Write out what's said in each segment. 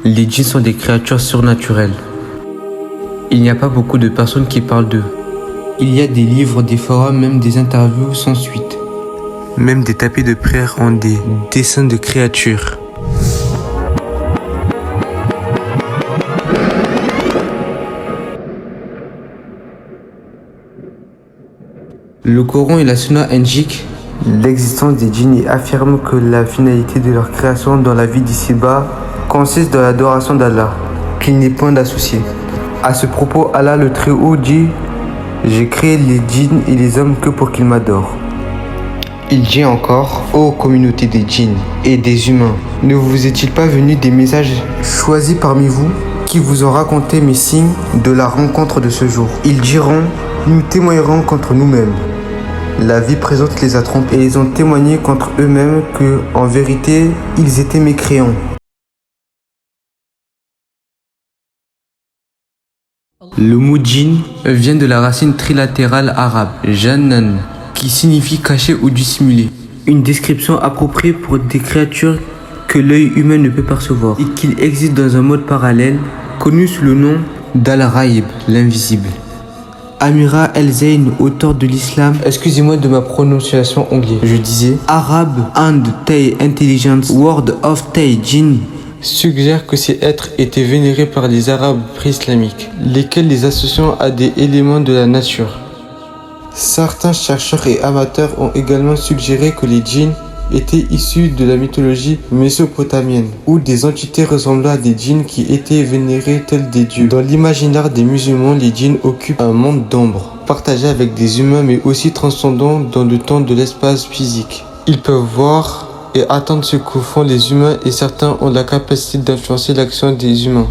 Les djinns sont des créatures surnaturelles. Il n'y a pas beaucoup de personnes qui parlent d'eux. Il y a des livres, des forums, même des interviews sans suite. Même des tapis de prière ont des dessins de créatures. Le Coran et la Sunna indiquent l'existence des djinns et affirment que la finalité de leur création dans la vie d'ici-bas consiste dans l'adoration d'Allah, qu'il n'est point d'associé. À ce propos, Allah le Très-Haut dit « J'ai créé les djinns et les hommes que pour qu'ils m'adorent ». Il dit encore « Ô communauté des djinns et des humains, ne vous est-il pas venu des messages choisis parmi vous qui vous ont raconté mes signes de la rencontre de ce jour ?» Ils diront « Nous témoignerons contre nous-mêmes. » La vie présente les a trompés et ils ont témoigné contre eux-mêmes que, en vérité, ils étaient mécréants. Le mot djinn vient de la racine trilatérale arabe, jannan, qui signifie cacher ou dissimuler. Une description appropriée pour des créatures que l'œil humain ne peut percevoir et qu'il existe dans un mode parallèle, connu sous le nom d'Al-Raïb, l'invisible. Amira El-Zayn, auteur de l'islam, excusez-moi de ma prononciation anglaise, je disais Arab and Tay Intelligence Word of Tay Jinn suggère que ces êtres étaient vénérés par les Arabes pré-islamiques, lesquels les associant à des éléments de la nature. Certains chercheurs et amateurs ont également suggéré que les djinns étaient issus de la mythologie mésopotamienne, où des entités ressemblant à des djinns qui étaient vénérés tels des dieux. Dans l'imaginaire des musulmans, les djinns occupent un monde d'ombre, partagé avec des humains mais aussi transcendant dans le temps de l'espace physique. Ils peuvent voir et attendre ce que font les humains et certains ont la capacité d'influencer l'action des humains,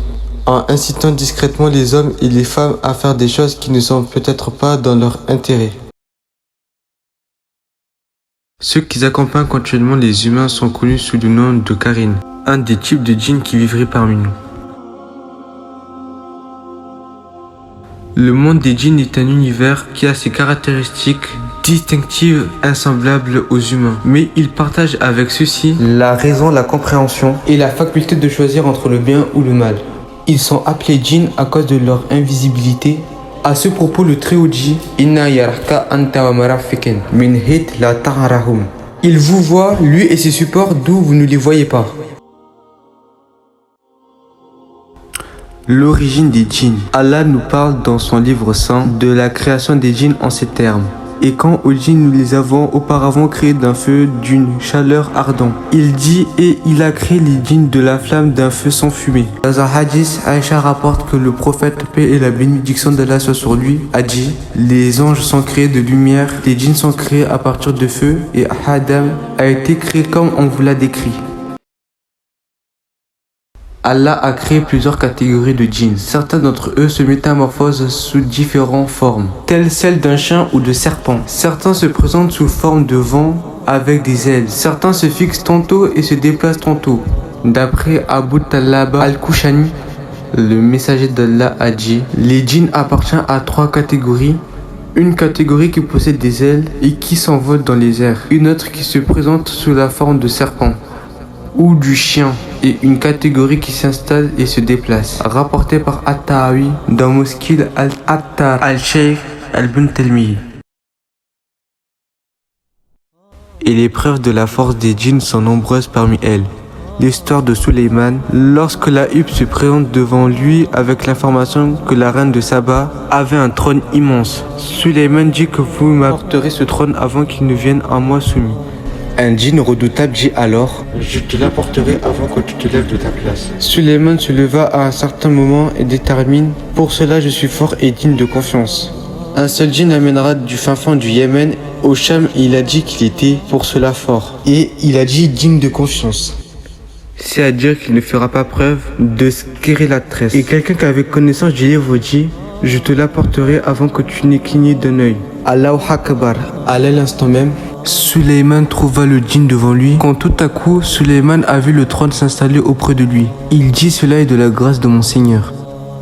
en incitant discrètement les hommes et les femmes à faire des choses qui ne sont peut-être pas dans leur intérêt. Ceux qui accompagnent continuellement les humains sont connus sous le nom de Qarin, un des types de djinns qui vivraient parmi nous. Le monde des djinns est un univers qui a ses caractéristiques distinctives insemblables aux humains, mais ils partagent avec ceux-ci la raison, la compréhension et la faculté de choisir entre le bien ou le mal. Ils sont appelés djinns à cause de leur invisibilité. À ce propos, le Très-Haut dit Inna yaraka anta wa marafikin min hit la ta'arahum. Il vous voit, lui et ses supports, d'où vous ne les voyez pas. L'origine des djinns. Allah nous parle dans son livre saint de la création des djinns en ces termes. Et quand aux djinns nous les avons auparavant créés d'un feu, d'une chaleur ardente. Il dit et il a créé les djinns de la flamme d'un feu sans fumée. Dans un hadith, Aïcha rapporte que le prophète, paix et la bénédiction d'Allah soit sur lui, a dit les anges sont créés de lumière, les djinns sont créés à partir de feu et Adam a été créé comme on vous l'a décrit. Allah a créé plusieurs catégories de djinns. Certains d'entre eux se métamorphosent sous différentes formes, telles celles d'un chien ou de serpent. Certains se présentent sous forme de vent avec des ailes. Certains se fixent tantôt et se déplacent tantôt. D'après Abu Talaba al-Kushani, le messager d'Allah a dit les djinns appartiennent à trois catégories. Une catégorie qui possède des ailes et qui s'envole dans les airs. Une autre qui se présente sous la forme de serpent ou du chien, et une catégorie qui s'installe et se déplace. Rapporté par At-Tahawi dans Muskil al-Attar al-Sheikh al-Ibn Talmi. Et les preuves de la force des djinns sont nombreuses parmi elles. L'histoire de Suleiman, lorsque la huppe se présente devant lui avec l'information que la reine de Saba avait un trône immense. Suleiman dit que vous m'apporterez ce trône avant qu'il ne vienne à moi soumis. Un djinn redoutable dit alors « Je te l'apporterai avant que tu te lèves de ta place ». Suleiman se leva à un certain moment et détermine « Pour cela je suis fort et digne de confiance ». Un seul djinn amènera du fin fond du Yémen au Cham et il a dit qu'il était pour cela fort. Et il a dit digne de confiance. C'est à dire qu'il ne fera pas preuve de scélératesse. Et quelqu'un qui avait connaissance du livre dit « Je te l'apporterai avant que tu n'aies cligné d'un œil ». Allahu Akbar. À l'instant même, Suleiman trouva le djinn devant lui, quand tout à coup, Suleiman a vu le trône s'installer auprès de lui. Il dit cela est de la grâce de mon Seigneur.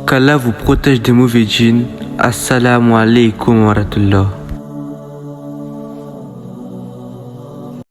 Qu'Allah vous protège des mauvais djinns. Assalamu alaikum wa rahmatullah.